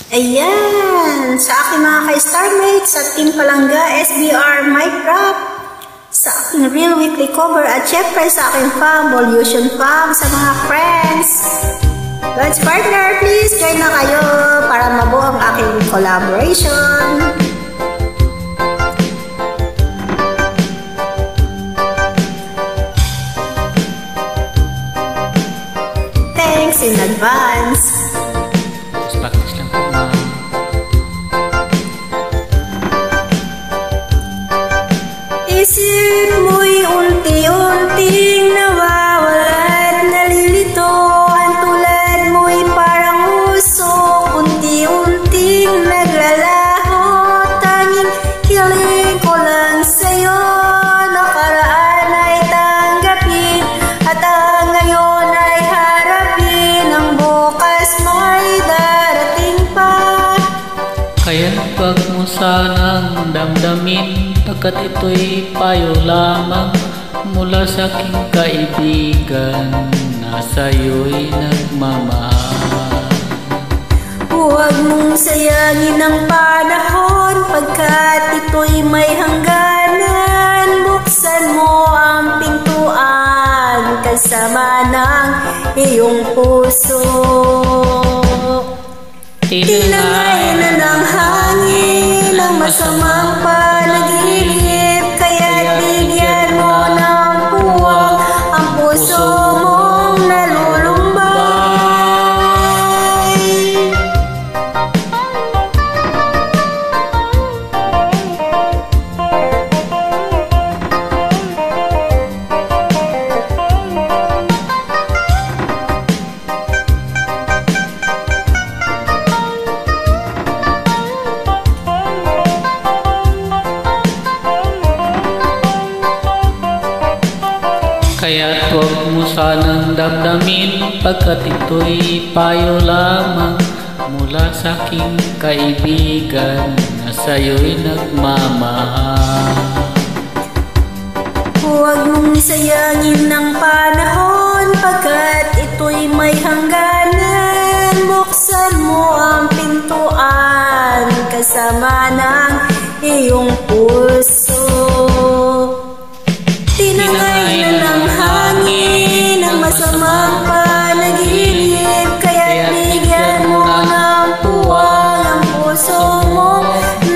Ayan, sa aking mga ka-starmates, sa Team Palangga, SBR, Minecraft, sa aking Real Weekly Cover, at syempre sa aking fam, Volution Fam, sa mga friends. Let's partner, please join na kayo para mabuo ang aking collaboration. Thanks in advance. Practice lang po, ma'am. Isip mo'y unti-unting nawawala at nalilito. Ang tulad mo'y parang usok, unti-unting naglalaho. Tanging hiling ko lang sa'yo, nakaraan ay tanggapin, at ang ngayon ay harapin. Ang bukas mo'y darating pa. Kaya't wag mo sanang damdamin, pagkat ito'y payo lamang mula sa aking kaibigan na sa'yo'y nagmamahal. Huwag mong sayangin ang panahon, pagkat ito'y may hangganan. Buksan mo ang pintuan kasama ng iyong puso. Tinangay na ng hangin ang masamang panaginip, kaya't bigyan mo ng puwang ang puso mong nalulumbay. Kaya't huwag mo sanang damdamin, pagkat ito'y payo lamang mula sa aking kaibigan na sa'yo'y nagmamahal. Huwag mong sayangin ang panahon, pagkat ito'y may hangganan. Buksan mo ang pintuan kasama ng iyong puso. Tinangay na ng hangin ang masamang panaginip, kaya't bigyan mo ng puwang ang puso mo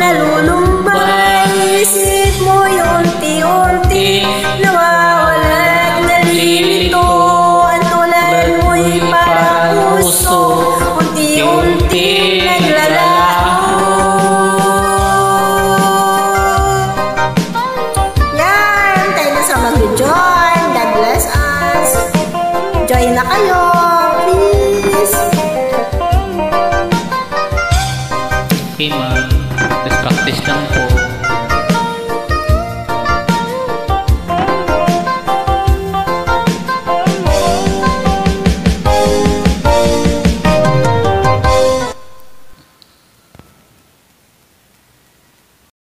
nalulumbay. Isip mo'y unti-unti nawawala at nalilito. Ang tulad mo'y parang puso, unti-unti naglalaho. Yan, tayo na sa mag-join. God bless us. Join na kayo, please. Okay, ma'am. Let's practice lang po.